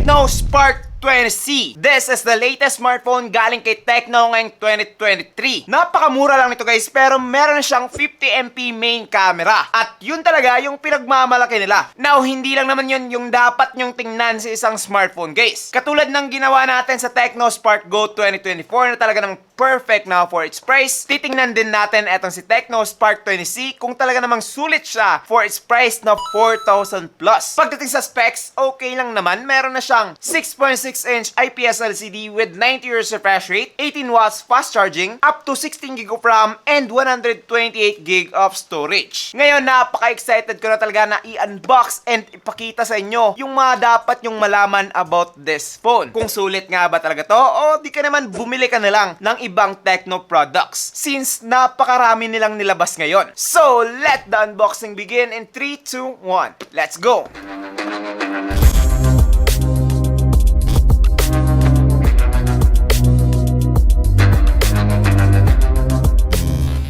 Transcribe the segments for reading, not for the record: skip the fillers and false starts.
Tecno Spark 20C. This is the latest smartphone galing kay Tecno ngayong 2023. Napakamura lang nito guys, pero meron siyang 50MP main camera. At yun talaga yung pinagmamalaki nila. Now, hindi lang naman yun yung dapat nyong tingnan sa isang smartphone guys. Katulad ng ginawa natin sa Tecno Spark Go 2024 na talaga namang perfect na for its price. Titingnan din natin etong si Tecno Spark 20C kung talaga namang sulit siya for its price na 4,000 plus. Pagdating sa specs, okay lang naman. Meron na siyang 6.6-inch IPS LCD with 90 Hz refresh rate, 18 watts fast charging, up to 16 GB of RAM, and 128 GB of storage. Ngayon, napaka-excited ko na talaga na i-unbox and ipakita sa inyo yung mga dapat yung malaman about this phone. Kung sulit nga ba talaga to, o di ka naman bumili ka na lang ng ibang Tecno products since napakarami nilang nilabas ngayon. So, let the unboxing begin in 3, 2, 1. Let's go!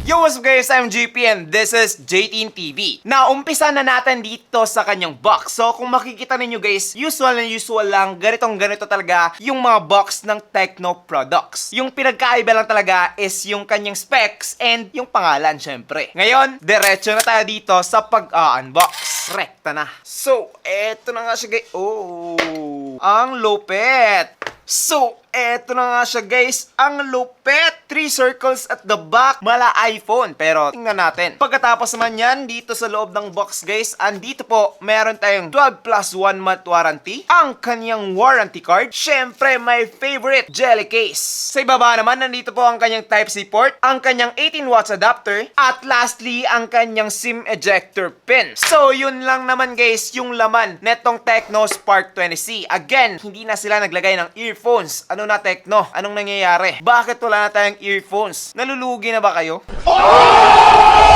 Yo, what's up guys? I'm JP and this is JTeen TV. Now, umpisa na natin dito sa kanyang box. So, kung makikita ninyo guys, usual lang, ganito talaga yung mga box ng Tecno products. Yung pinagkaiba lang talaga is yung kanyang specs and yung pangalan, syempre. Ngayon, diretso na tayo dito sa pag-unbox. Rekta na. So, eto na nga siya guys. Oh, ang lupit. So, eto na nga siya guys, ang lupet! 3 circles at the back, mala iPhone. Pero tingnan natin. Pagkatapos naman yan, dito sa loob ng box guys, andito po, meron tayong 12 plus 1 month warranty, ang kanyang warranty card, syempre my favorite, jelly case. Sa ibaba naman, nandito po ang kanyang Type-C port, ang kanyang 18 watts adapter, at lastly, ang kanyang SIM ejector pin. So, yun lang naman guys, yung laman netong Tecno Spark 20C. Again, hindi na sila naglagay ng earphones. Ano na Tecno? Anong nangyayari? Bakit wala na tayong earphones? Nalulugi na ba kayo?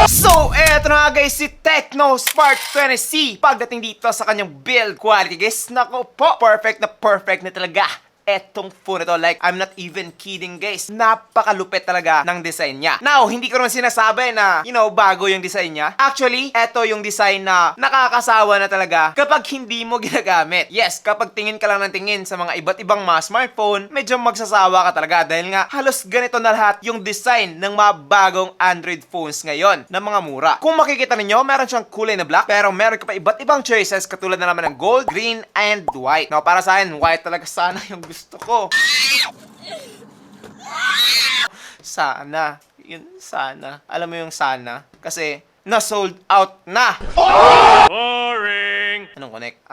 So, eto na nga guys, si Tecno Spark 20C. Pagdating dito sa kanyang build quality guys, nako po, perfect na talaga etong phone na to. Like, I'm not even kidding guys. Napakalupit talaga ng design niya. Now, hindi ko naman sinasabi na, bago yung design niya. Actually, eto yung design na nakakasawa na talaga kapag hindi mo ginagamit. Yes, kapag tingin ka lang ng tingin sa mga iba't ibang mga smartphone, medyo magsasawa ka talaga dahil nga halos ganito na lahat yung design ng mga bagong Android phones ngayon na mga mura. Kung makikita ninyo, meron siyang kulay na black pero meron ka pa iba't ibang choices katulad na naman ng gold, green, and white. Now, para sa akin, white talaga sana yung gusto ko. Sana. Yun, sana. Alam mo yung sana? Kasi, na-sold out na. Boring! Anong connect?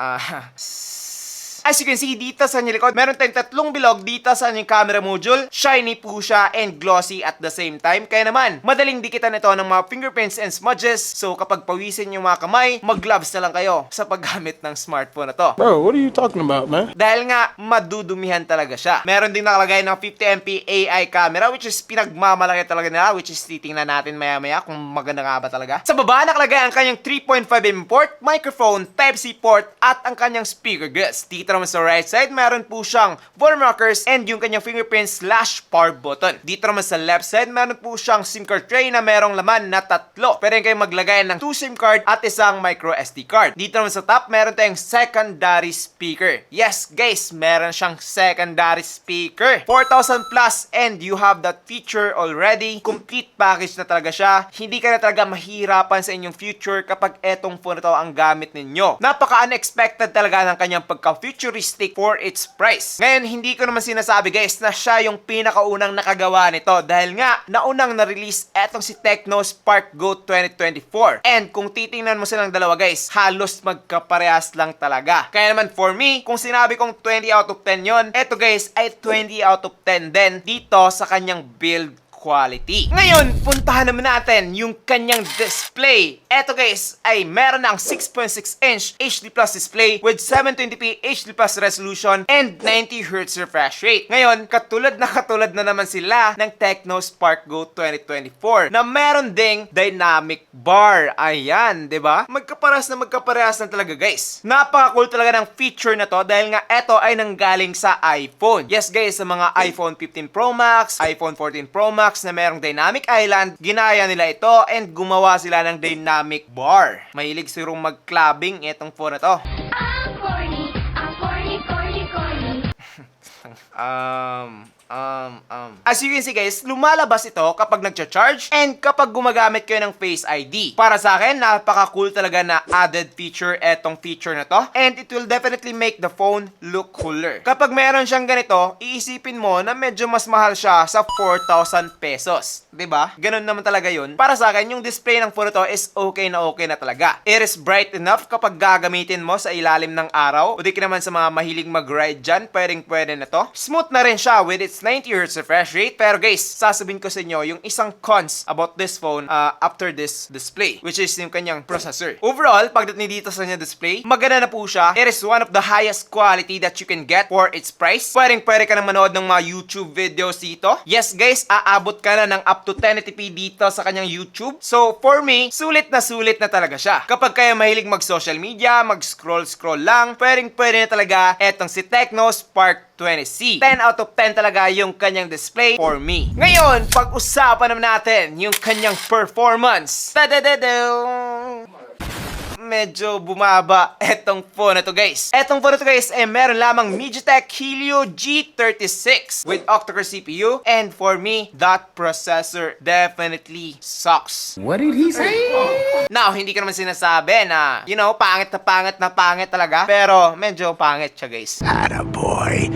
As you can see dito sa inyong likod, meron tayong tatlong bilog dito sa inyong camera module. Shiny po siya and glossy at the same time. Kaya naman, madaling dikitan ito ng mga fingerprints and smudges. So kapag pawisin yung mga kamay, mag-gloves na lang kayo sa paggamit ng smartphone na to. Bro, what are you talking about, man? Dahil nga, madudumihan talaga siya. Meron din nakalagay ng 50MP AI camera which is pinagmamalaki talaga nila, which is titingnan natin maya-maya kung maganda nga ba talaga. Sa baba, nakalagay ang kanyang 3.5mm port, microphone, Type-C port, at ang kanyang speaker guts. Dito naman sa right side, meron po siyang volume rockers and yung kanyang fingerprint / power button. Dito naman sa left side, meron po siyang SIM card tray na merong laman na 3. Pwede kayong maglagay ng 2 SIM card at isang micro SD card. Dito naman sa top, meron tayong secondary speaker. Yes, guys, meron siyang secondary speaker. 4,000 plus and you have that feature already. Complete package na talaga siya. Hindi ka na talaga mahirapan sa inyong future kapag etong phone na to ang gamit ninyo. Napaka-unexpected talaga ng kanyang pagka-futuristic for its price. Ngayon, hindi ko naman sinasabi guys na siya yung pinakaunang nakagawa nito dahil nga, naunang na-release etong si Tecno Spark Go 2024. And kung titingnan mo silang dalawa guys, halos magkaparehas lang talaga. Kaya naman for me, kung sinabi kong 20 out of 10 yon, eto guys ay 20 out of 10 din dito sa kanyang build quality. Ngayon, puntahan naman natin yung kanyang display. Eto guys, ay meron ng 6.6-inch HD Plus display with 720p HD Plus resolution and 90Hz refresh rate. Ngayon, katulad na naman sila ng Tecno Spark Go 2024 na meron ding dynamic bar. Ayan, 'di ba? Magkaparehas na talaga guys. Napaka-cool talaga ng feature na to dahil nga eto ay nanggaling sa iPhone. Yes guys, sa mga iPhone 15 Pro Max, iPhone 14 Pro Max na merong dynamic island, ginaya nila ito and gumawa sila ng dynamic bar. Mahilig sigurong mag-clubbing itong phone na to. I'm corny, corny, corny. As you can see guys, lumalabas ito kapag nagcha-charge and kapag gumagamit kayo ng Face ID. Para sa akin, napaka-cool talaga na added feature etong feature na to. And it will definitely make the phone look cooler. Kapag meron siyang ganito, iisipin mo na medyo mas mahal siya sa 4,000 pesos. 'Di ba? Ganun naman talaga yun. Para sa akin, yung display ng phone to is okay na talaga. It is bright enough kapag gagamitin mo sa ilalim ng araw. O di ka naman sa mga mahilig mag-ride dyan, pwede na to. Smooth na rin siya with its 90Hz refresh rate. Pero guys, sasabihin ko sa inyo yung isang cons about this phone after this display, which is yung kanyang processor. Overall, pagdating dito sa kanyang display, maganda na po siya. It is one of the highest quality that you can get for its price. Pwede ka na manood ng mga YouTube videos dito. Yes guys, aabot ka na ng up to 1080p dito sa kanyang YouTube. So for me, sulit na talaga siya. Kapag kayo mahilig mag-social media, mag-scroll lang, pwede na talaga etong si Tecno Spark 20C. 10 out of 10 talaga yung kanyang display for me. Ngayon, pag-usapan naman natin yung kanyang performance. Medyo bumaba etong phone na to guys. Etong phone na to guys ay meron lamang MediaTek Helio G36 with octa-core CPU, and for me, that processor definitely sucks. What did he say? Now, hindi ko naman sinasabi na, you know, pangit talaga, pero medyo pangit siya guys. Attaboy.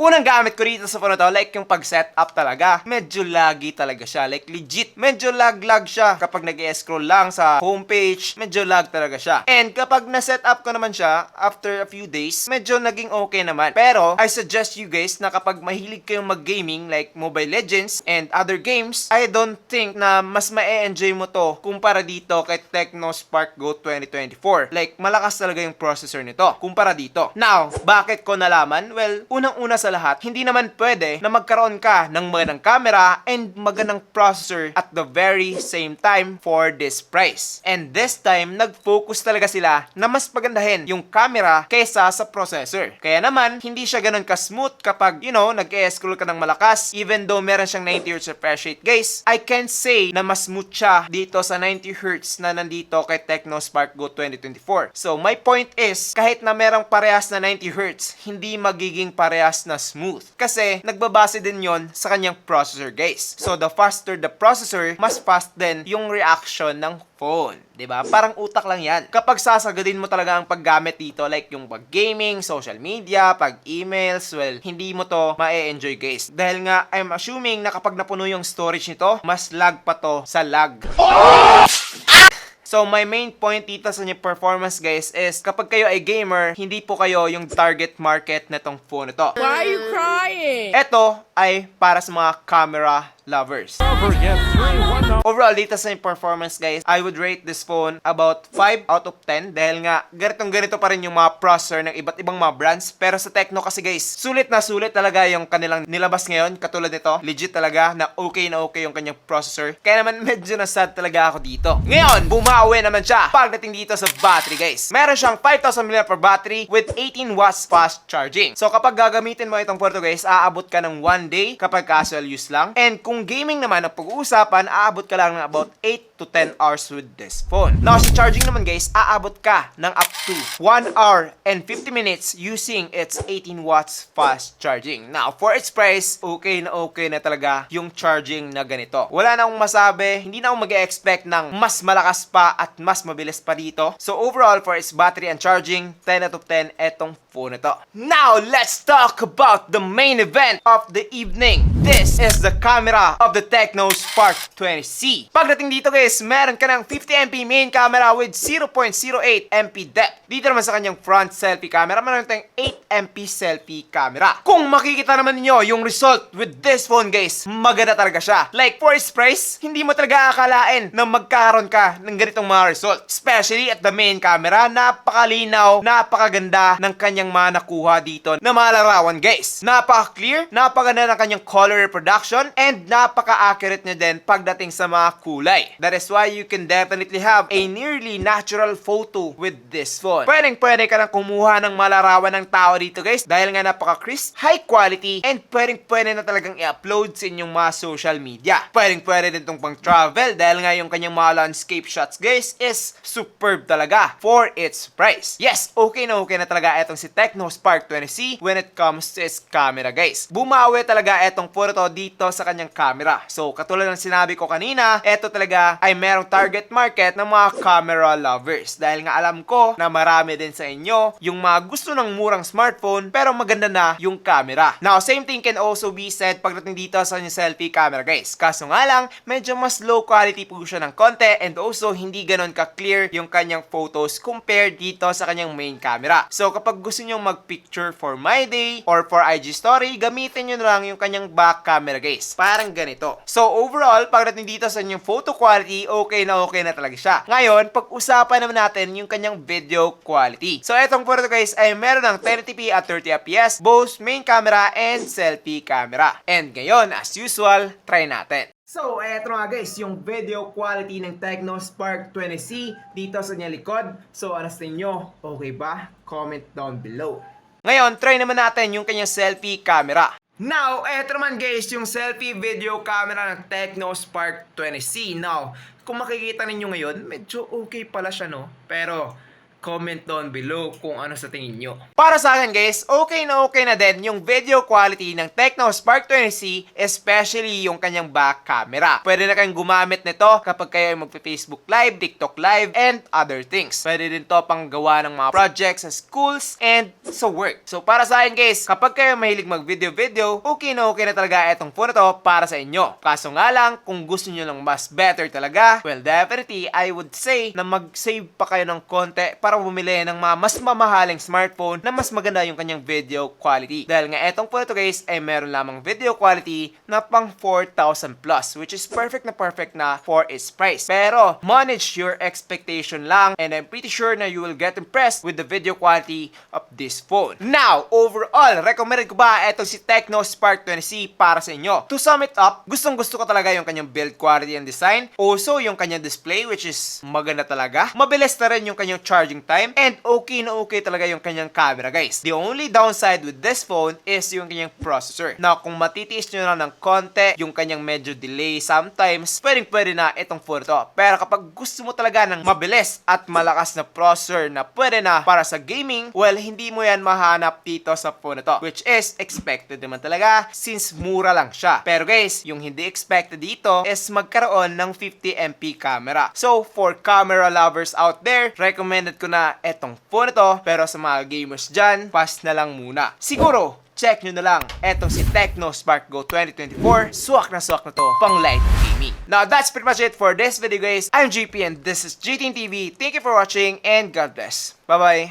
Unang gamit ko rito sa phone na to, like yung pag-setup talaga, medyo laggy talaga siya. Like legit, medyo lag siya. Kapag nag-scroll lang sa homepage, medyo lag talaga siya. And kapag na-setup ko naman siya, after a few days, medyo naging okay naman. Pero, I suggest you guys na kapag mahilig kayong mag-gaming, like Mobile Legends and other games, I don't think na mas ma-enjoy mo to kumpara dito kay Tecno Spark Go 2024. Like, malakas talaga yung processor nito kumpara dito. Now, bakit ko nalaman? Well, unang-una sa lahat, hindi naman pwede na magkaroon ka ng magandang camera and magandang processor at the very same time for this price. And this time, nag-focus talaga sila na mas pagandahin yung camera kaysa sa processor. Kaya naman, hindi siya ganun ka-smooth kapag, you know, nag-scroll ka ng malakas. Even though meron siyang 90Hz refresh rate, guys, I can say na mas smooth siya dito sa 90Hz na nandito kay Tecno Spark Go 2024. So, my point is, kahit na merong parehas na 90Hz, hindi magiging parehas na smooth. Kasi, nagbabase din yon sa kanyang processor, guys. So, the faster the processor, mas fast din yung reaction ng phone. 'Di ba? Parang utak lang yan. Kapag sasagadin mo talaga ang paggamit dito, like yung pag-gaming, social media, pag-emails, well, hindi mo to ma-enjoy, guys. Dahil nga, I'm assuming na kapag napuno yung storage nito, mas lag pa to sa lag. So, my main point dito sa inyong performance, guys, is kapag kayo ay gamer, hindi po kayo yung target market na tong phone na to. Why are you crying? Ito ay para sa mga camera lovers. Overall, dito sa yung performance, guys, I would rate this phone about 5 out of 10 dahil nga ganito pa rin yung mga processor ng iba't ibang mga brands. Pero sa Tecno kasi, guys, sulit talaga yung kanilang nilabas ngayon. Katulad nito, legit talaga na okay yung kanyang processor. Kaya naman medyo na-sad talaga ako dito. Ngayon, bumawi naman siya pagdating dito sa battery, guys. Meron siyang 5,000 mAh battery with 18 watts fast charging. So kapag gagamitin mo itong phone to, guys, aabot ka ng 1 day kapag casual use lang. And kung gaming naman ang pag-uusapan, aabot ka lang ng about 8 to 10 hours with this phone. Now, sa charging naman, guys, aabot ka ng up to 1 hour and 50 minutes using its 18 watts fast charging. Now, for its price, okay na talaga yung charging na ganito. Wala na akong masabi, hindi na ako mag-expect ng mas malakas pa at mas mabilis pa dito. So, overall, for its battery and charging, 10 out of 10 etong phone na to. Now, let's talk about the main event of the evening. This is the camera of the Tecno Spark 20C. Pagdating dito, guys, meron ka ng 50MP main camera with 0.08MP depth. Dito naman sa kanyang front selfie camera, meron tayong 8MP selfie camera. Kung makikita naman niyo yung result with this phone, guys, maganda talaga siya. Like, for its price, hindi mo talaga akalain na magkakaroon ka ng ganitong mga result. Especially at the main camera, napakalinaw, napakaganda ng kanyang mga nakuha dito na mga larawan, guys. Napaka-clear, napakaganda ng kanyang color reproduction, and napaka-accurate niya din pagdating sa sa mga kulay. That is why you can definitely have a nearly natural photo with this phone. Pwede ka nang kumuha ng malarawan ng tao dito guys dahil nga napaka-crisp, high quality, and pwede na talagang i-upload sa inyong mga social media. Pwede din tong pang travel dahil nga yung kanyang mga landscape shots guys is superb talaga for its price. Yes, okay na talaga etong si Tecno Spark 20C when it comes to its camera guys. Bumawi talaga etong photo dito sa kanyang camera. So katulad ng sinabi ko kanina, eto talaga ay merong target market ng mga camera lovers. Dahil nga alam ko na marami din sa inyo yung mga gusto ng murang smartphone pero maganda na yung camera. Now, same thing can also be said pagdating dito sa kanyang selfie camera guys. Kaso nga lang, medyo mas low quality po siya ng konti and also hindi ganon ka-clear yung kanyang photos compared dito sa kanyang main camera. So kapag gusto nyo mag-picture for my day or for IG story, gamitin nyo na lang yung kanyang back camera guys. Parang ganito. So overall, pagdating dito sa inyong photo quality, okay na talaga siya. Ngayon, pag-usapan naman natin yung kanyang video quality. So etong photo guys ay meron ng 1080p at 30fps, both main camera and selfie camera. And ngayon, as usual, try natin. So, eto nga guys, yung video quality ng Tecno Spark 20C dito sa kanyang likod. So, ano sa inyo? Okay ba? Comment down below. Ngayon, try naman natin yung kanyang selfie camera. Now, eto naman guys, yung selfie video camera ng Tecno Spark 20C. Now, kung makikita ninyo ngayon, medyo okay pala siya, no? Pero, comment down below kung ano sa tingin nyo. Para sa akin guys, okay na din yung video quality ng Tecno Spark 20C, especially yung kanyang back camera. Pwede na kayong gumamit nito kapag kayo ay magpe-Facebook Live, TikTok Live, and other things. Pwede din to pang gawa ng mga projects sa schools and sa work. So para sa akin guys, kapag kayo mahilig mag-video-video, okay na talaga itong phone na to para sa inyo. Kaso nga lang, kung gusto nyo lang mas better talaga, well definitely, I would say na mag-save pa kayo ng konti para bumili ng mga mas mamahaling smartphone na mas maganda yung kanyang video quality. Dahil nga etong phone to guys ay meron lamang video quality na pang 4,000 plus, which is perfect na for its price. Pero manage your expectation lang and I'm pretty sure na you will get impressed with the video quality of this phone. Now, overall, recommended ko ba etong si Tecno Spark 20C para sa inyo? To sum it up, gustong gusto ko talaga yung kanyang build quality and design. Also, yung kanyang display which is maganda talaga. Mabilis na rin yung kanyang charging time and okay talaga yung kanyang camera guys. The only downside with this phone is yung kanyang processor. Now kung matitiis nyo lang ng konti yung kanyang medyo delay sometimes, pwede na itong phone to. Pero kapag gusto mo talaga ng mabilis at malakas na processor na pwede na para sa gaming, well hindi mo yan mahanap dito sa phone na to, which is expected naman talaga since mura lang siya. Pero guys, yung hindi expected dito is magkaroon ng 50MP camera. So for camera lovers out there, recommended ko na etong phone na to, pero sa mga gamers dyan, pass na lang muna. Siguro, check nyo na lang etong si Tecno Spark Go 2024. Swak na to pang light gaming. Now, that's pretty much it for this video guys. I'm GP and this is GTN TV. Thank you for watching and God bless. Bye-bye.